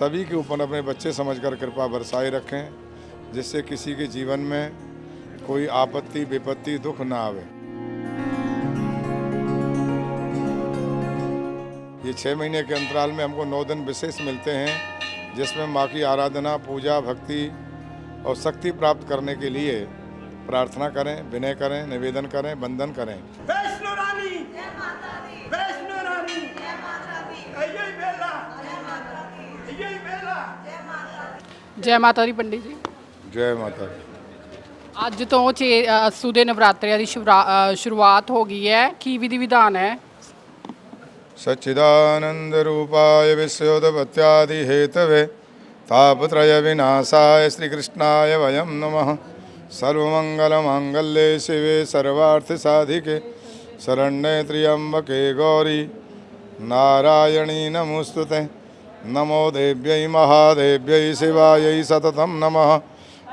सभी के ऊपर अपने बच्चे समझकर कृपा बरसाए रखें, जिससे किसी के जीवन में कोई आपत्ति विपत्ति दुख ना आवे। ये 6 महीने के अंतराल में हमको 9 दिन विशेष मिलते हैं, जिसमें माँ की आराधना, पूजा, भक्ति और शक्ति प्राप्त करने के लिए प्रार्थना करें, विनय करें, निवेदन करें, वंदन करें। वैष्णो रानी जय माता दी, वैष्णो रानी जय माता दी, यही बेला जय माता दी, यही बेला जय माता दी। जय माता दी पंडित जी। जय माता दी। ਅੱਜ ਤੋਂ ਅੱਸੂ ਦੇ ਨਵਰਾਤਰਿਆਂ ਦੀ ਸ਼ੁਰੂਆਤ ਹੋ ਗਈ ਹੈ। ਕੀ ਵਿਧੀ ਵਿਧਾਨ ਹੈ? सच्चिदानंद रूपाय विश्वोत्पत्त्यादि हेतवे तापत्रय विनाशाय श्री कृष्णाय वयं नमः। सर्वमंगल मांगल्ये शिवे सर्वार्थ साधिके शरण्ये त्र्यंबके गौरी नारायणी नमोस्तुते। नमो देव्यै महादेव्यै शिवायै सततं नमः।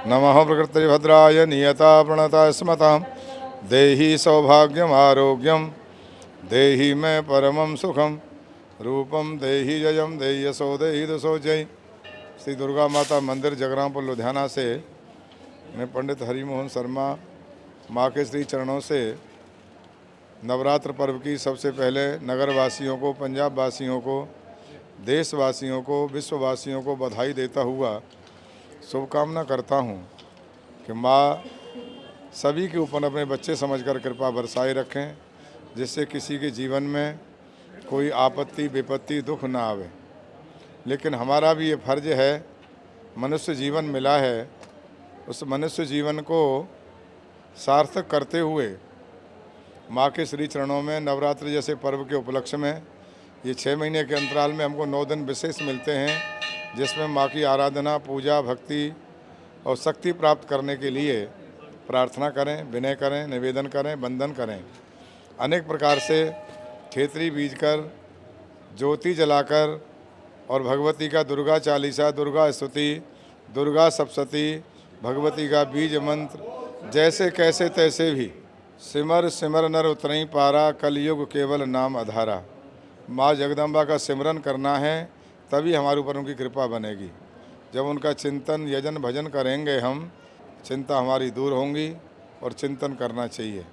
नमः प्रकृतिभद्राय नियता प्रणता स्मतां देहि सौभाग्यम आरोग्यम देहि में परमं सुखम रूपम देहि जयम देहि यशो देहि दसो जय। श्री दुर्गा माता मंदिर जगरामपुर लुधियाना से मैं पंडित हरिमोहन शर्मा माँ के श्री चरणों से नवरात्र पर्व की सबसे पहले नगरवासियों को, पंजाब वासियों को, देशवासियों को, विश्ववासियों को बधाई देता हुआ शुभकामना करता हूँ कि माँ सभी के ऊपर अपने बच्चे समझकर कृपा बरसाए रखें, जिससे किसी के जीवन में कोई आपत्ति विपत्ति दुख ना आवे। लेकिन हमारा भी ये फर्ज है, मनुष्य जीवन मिला है, उस मनुष्य जीवन को सार्थक करते हुए माँ के श्री चरणों में नवरात्रि जैसे पर्व के उपलक्ष्य में ये 6 महीने के अंतराल में हमको 9 दिन विशेष मिलते हैं, जिसमें माँ की आराधना, पूजा, भक्ति और शक्ति प्राप्त करने के लिए प्रार्थना करें, विनय करें, निवेदन करें, वंदन करें। अनेक प्रकार से खेतरी बीज कर, ज्योति जलाकर और भगवती का दुर्गा चालीसा, दुर्गा स्तुति, दुर्गा सप्तशती, भगवती का बीज मंत्र, जैसे कैसे तैसे भी सिमर सिमर नर उतरई पारा, कलयुग केवल नाम आधारा। माँ जगदम्बा का सिमरन करना है, तभी हमारे ऊपर उनकी कृपा बनेगी। जब उनका चिंतन यजन भजन करेंगे हम, चिंता हमारी दूर होंगी और चिंतन करना चाहिए।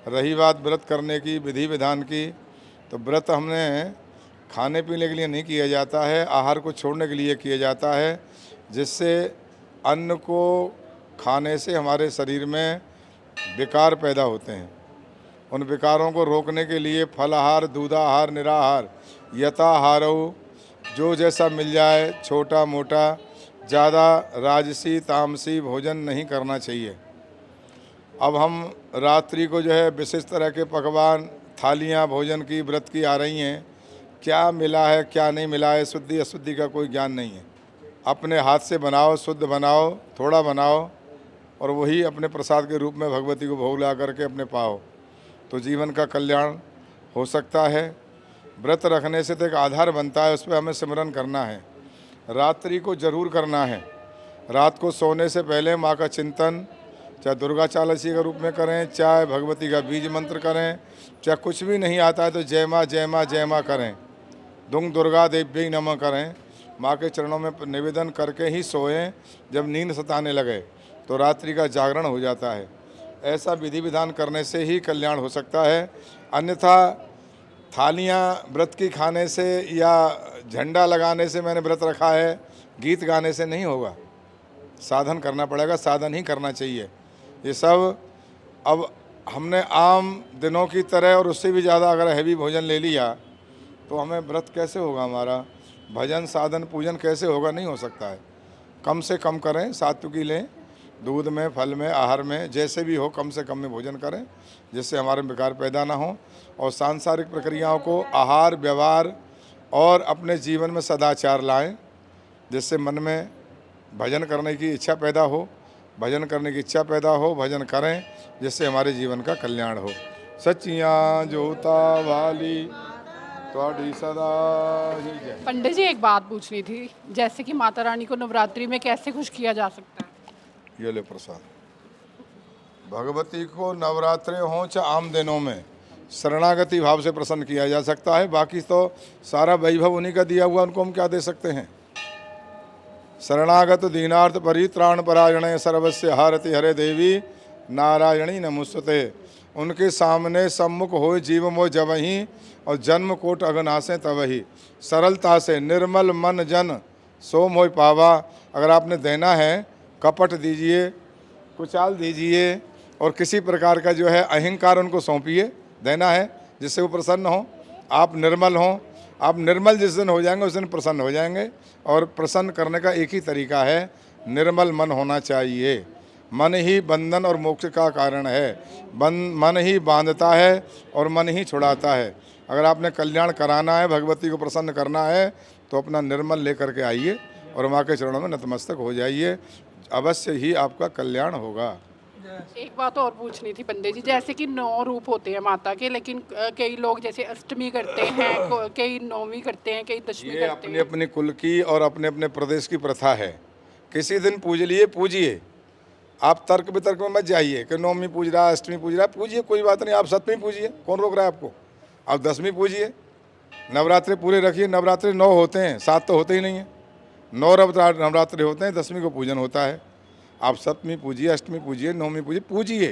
रही बात व्रत करने की, विधि विधान की, तो व्रत हमने खाने पीने के लिए नहीं किया जाता है, आहार को छोड़ने के लिए किया जाता है, जिससे अन्न को खाने से हमारे शरीर में विकार पैदा होते हैं। उन विकारों को रोकने के लिए फलाहार, दूधाहार, निराहार, यथाहारो, जो जैसा मिल जाए, छोटा मोटा, ज़्यादा राजसी तामसी भोजन नहीं करना चाहिए। अब हम रात्रि को जो है विशेष तरह के पकवान, थालियां भोजन की व्रत की आ रही हैं, क्या मिला है क्या नहीं मिला है, शुद्धि अशुद्धि का कोई ज्ञान नहीं है। अपने हाथ से बनाओ, शुद्ध बनाओ, थोड़ा बनाओ और वही अपने प्रसाद के रूप में भगवती को भोग ला करके अपने पाओ, तो जीवन का कल्याण हो सकता है। व्रत रखने से तो एक आधार बनता है, उस पर हमें सिमरन करना है। रात्रि को जरूर करना है। रात को सोने से पहले माँ का चिंतन, चाहे दुर्गा चालीसा के रूप में करें, चाहे भगवती का बीज मंत्र करें, चाहे कुछ भी नहीं आता है तो जय माँ जय माँ जय माँ करें, दुंग दुर्गा देव्यै नमः करें। माँ के चरणों में निवेदन करके ही सोएं। जब नींद सताने लगे तो रात्रि का जागरण हो जाता है। ऐसा विधि विधान करने से ही कल्याण हो सकता है। अन्यथा थालियाँ व्रत की खाने से या झंडा लगाने से मैंने व्रत रखा है, गीत गाने से नहीं होगा। साधन करना पड़ेगा, साधन ही करना चाहिए। ये सब अब हमने आम दिनों की तरह और उससे भी ज़्यादा अगर हैवी भोजन ले लिया तो हमें व्रत कैसे होगा, हमारा भजन साधन पूजन कैसे होगा, नहीं हो सकता है। कम से कम करें, सात्विकी लें, दूध में, फल में, आहार में, जैसे भी हो कम से कम में भोजन करें, जिससे हमारे विकार पैदा ना हो। और सांसारिक प्रक्रियाओं को आहार, व्यवहार और अपने जीवन में सदाचार लाएं, जिससे मन में भजन करने की इच्छा पैदा हो, भजन करने की इच्छा पैदा हो, भजन करें, जिससे हमारे जीवन का कल्याण हो। सच्चियाँ जोता वाली थोड़ी सदा ही जय। पंडित जी एक बात पूछनी थी, जैसे कि माता रानी को नवरात्रि में कैसे खुश किया जा सकता है? ये ले प्रसाद। भगवती को नवरात्रे हों चाहे आम दिनों में शरणागति भाव से प्रसन्न किया जा सकता है। बाकी तो सारा वैभव उन्हीं का दिया हुआ, उनको हम क्या दे सकते हैं। शरणागत दीनार्थ परित्राण परायणे सर्वस्य हारति हरे देवी नारायणी नमुस्तुते। उनके सामने सम्मुख हो जीव मोह जबहि और जन्म कोट अगनासे तबहि। सरलता से निर्मल मन जन सो मोह पावा। अगर आपने देना है कपट दीजिए, कुचाल दीजिए और किसी प्रकार का जो है अहंकार उनको सौंपिए, देना है जिससे वो प्रसन्न हो। आप निर्मल हों, आप निर्मल जिस दिन हो जाएंगे उस दिन प्रसन्न हो जाएंगे। और प्रसन्न करने का एक ही तरीका है, निर्मल मन होना चाहिए। मन ही बंधन और मोक्ष का कारण है। मन ही बांधता है और मन ही छुड़ाता है। अगर आपने कल्याण कराना है, भगवती को प्रसन्न करना है, तो अपना निर्मल लेकर के आइए और माँ के चरणों में नतमस्तक हो जाइए, अवश्य ही आपका कल्याण होगा। एक बात और पूछनी थी पंडित जी, जैसे कि 9 रूप होते हैं माता के, लेकिन कई लोग जैसे अष्टमी करते हैं, कई नौवीं करते हैं, कई दशमी ये करते अपनी हैं। अपनी कुल की और अपने अपने प्रदेश की प्रथा है। किसी दिन पूज लिए, पूजिए। आप तर्क वितर्क में मत जाइए कि नौवीं पूज रहा है, अष्टमी पूज रहा है, पूजिए, कोई बात नहीं। आप सप्तमी पूजिए, कौन रोक रहा है आपको। आप 10वीं पूजिए, नवरात्रि पूरे रखिए। नवरात्रि 9 होते हैं, 7 तो होते ही नहीं हैं। 9 नवरात्रि होते हैं, 10वीं को पूजन होता है। आप सप्तमी पूजिए, अष्टमी पूजिए, नौवीं पूजिए, पूजिए।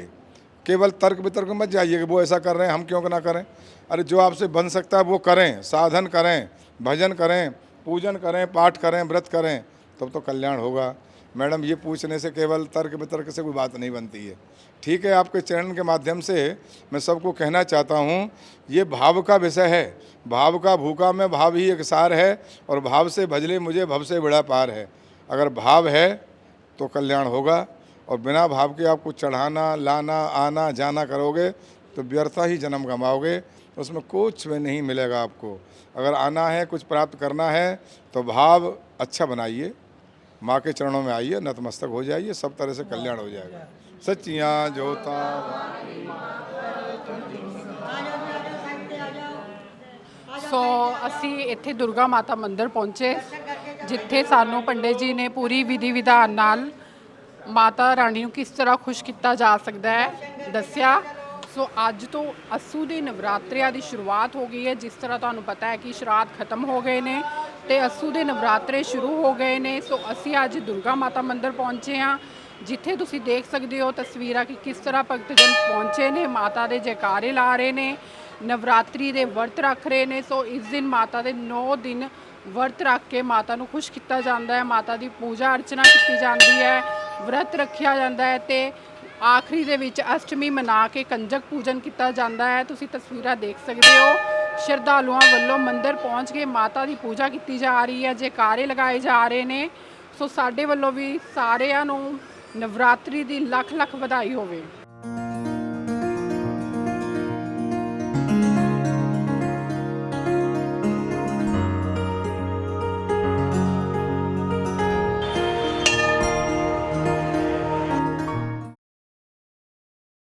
केवल तर्क वितर्क में मत जाइए कि वो ऐसा कर रहे हैं, हम क्यों ना करें। अरे जो आपसे बन सकता है वो करें, साधन करें, भजन करें, पूजन करें, पाठ करें, व्रत करें, तब तो कल्याण होगा। मैडम, ये पूछने से केवल तर्क वितर्क से कोई बात नहीं बनती है। ठीक है, आपके चरण के माध्यम से मैं सबको कहना चाहता हूँ, ये भाव का विषय है। भाव का भूखा में भाव ही एक सार है, और भाव से भजले मुझे भव से बड़ा पार है। अगर भाव है तो कल्याण होगा, और बिना भाव के आप कुछ चढ़ाना, लाना, आना जाना करोगे तो व्यर्थ ही जन्म गंवाओगे, उसमें कुछ भी नहीं मिलेगा आपको। अगर आना है, कुछ प्राप्त करना है, तो भाव अच्छा बनाइए, माँ के चरणों में आइए, नतमस्तक हो जाइए, सब तरह से कल्याण हो जाएगा। सच्चियाँ जोता। ਸੋ ਅਸੀਂ ਇੱਥੇ ਦੁਰਗਾ ਮਾਤਾ ਮੰਦਿਰ ਪਹੁੰਚੇ, ਜਿੱਥੇ ਸਾਨੂੰ ਪੰਡਿਤ ਜੀ ਨੇ ਪੂਰੀ ਵਿਧੀ ਵਿਧਾਨ ਨਾਲ ਮਾਤਾ ਰਾਣੀ ਨੂੰ ਕਿਸ ਤਰ੍ਹਾਂ ਖੁਸ਼ ਕੀਤਾ ਜਾ ਸਕਦਾ ਹੈ ਦੱਸਿਆ। ਸੋ ਅੱਜ ਤੋਂ ਅੱਸੂ ਦੇ ਨਵਰਾਤਰਿਆਂ ਦੀ ਸ਼ੁਰੂਆਤ ਹੋ ਗਈ ਹੈ। ਜਿਸ ਤਰ੍ਹਾਂ ਤੁਹਾਨੂੰ ਪਤਾ ਹੈ ਕਿ ਸ਼ਰਾਧ ਖਤਮ ਹੋ ਗਏ ਨੇ ਤੇ ਅੱਸੂ ਦੇ ਨਵਰਾਤਰੇ ਸ਼ੁਰੂ ਹੋ ਗਏ ਨੇ। ਸੋ ਅਸੀਂ ਅੱਜ ਦੁਰਗਾ ਮਾਤਾ ਮੰਦਿਰ ਪਹੁੰਚੇ ਹਾਂ, ਜਿੱਥੇ ਤੁਸੀਂ ਦੇਖ ਸਕਦੇ ਹੋ ਤਸਵੀਰਾਂ ਕਿ ਕਿਸ ਤਰ੍ਹਾਂ ਭਗਤਜਨ ਪਹੁੰਚੇ ਨੇ, ਮਾਤਾ ਦੇ ਜੈਕਾਰੇ ਲਾ ਰਹੇ ਨੇ, ਨਵਰਾਤਰੀ ਦੇ ਵਰਤ ਰੱਖ ਰਹੇ ਨੇ। ਸੋ ਇਸ ਦਿਨ ਮਾਤਾ ਦੇ 9 ਦਿਨ ਵਰਤ ਰੱਖ ਕੇ ਮਾਤਾ ਨੂੰ ਖੁਸ਼ ਕੀਤਾ ਜਾਂਦਾ ਹੈ, ਮਾਤਾ ਦੀ ਪੂਜਾ ਅਰਚਨਾ ਕੀਤੀ ਜਾਂਦੀ ਹੈ, ਵਰਤ ਰੱਖਿਆ ਜਾਂਦਾ ਹੈ ਤੇ ਆਖਰੀ ਦੇ ਵਿੱਚ ਅਸ਼ਟਮੀ ਮਨਾ ਕੇ ਕੰਜਕ ਪੂਜਨ ਕੀਤਾ ਜਾਂਦਾ ਹੈ। ਤੁਸੀਂ ਤਸਵੀਰਾਂ ਦੇਖ ਸਕਦੇ ਹੋ, ਸ਼ਰਧਾਲੂਆਂ ਵੱਲੋਂ ਮੰਦਿਰ ਪਹੁੰਚ ਕੇ ਮਾਤਾ ਦੀ ਪੂਜਾ ਕੀਤੀ ਜਾ ਰਹੀ ਹੈ, ਜੈਕਾਰੇ ਲਗਾਏ ਜਾ ਰਹੇ ਨੇ। ਸੋ ਸਾਡੇ ਵੱਲੋਂ ਵੀ ਸਾਰਿਆਂ ਨੂੰ ਨਵਰਾਤਰੀ ਦੀ ਲੱਖ ਲੱਖ ਵਧਾਈ ਹੋਵੇ।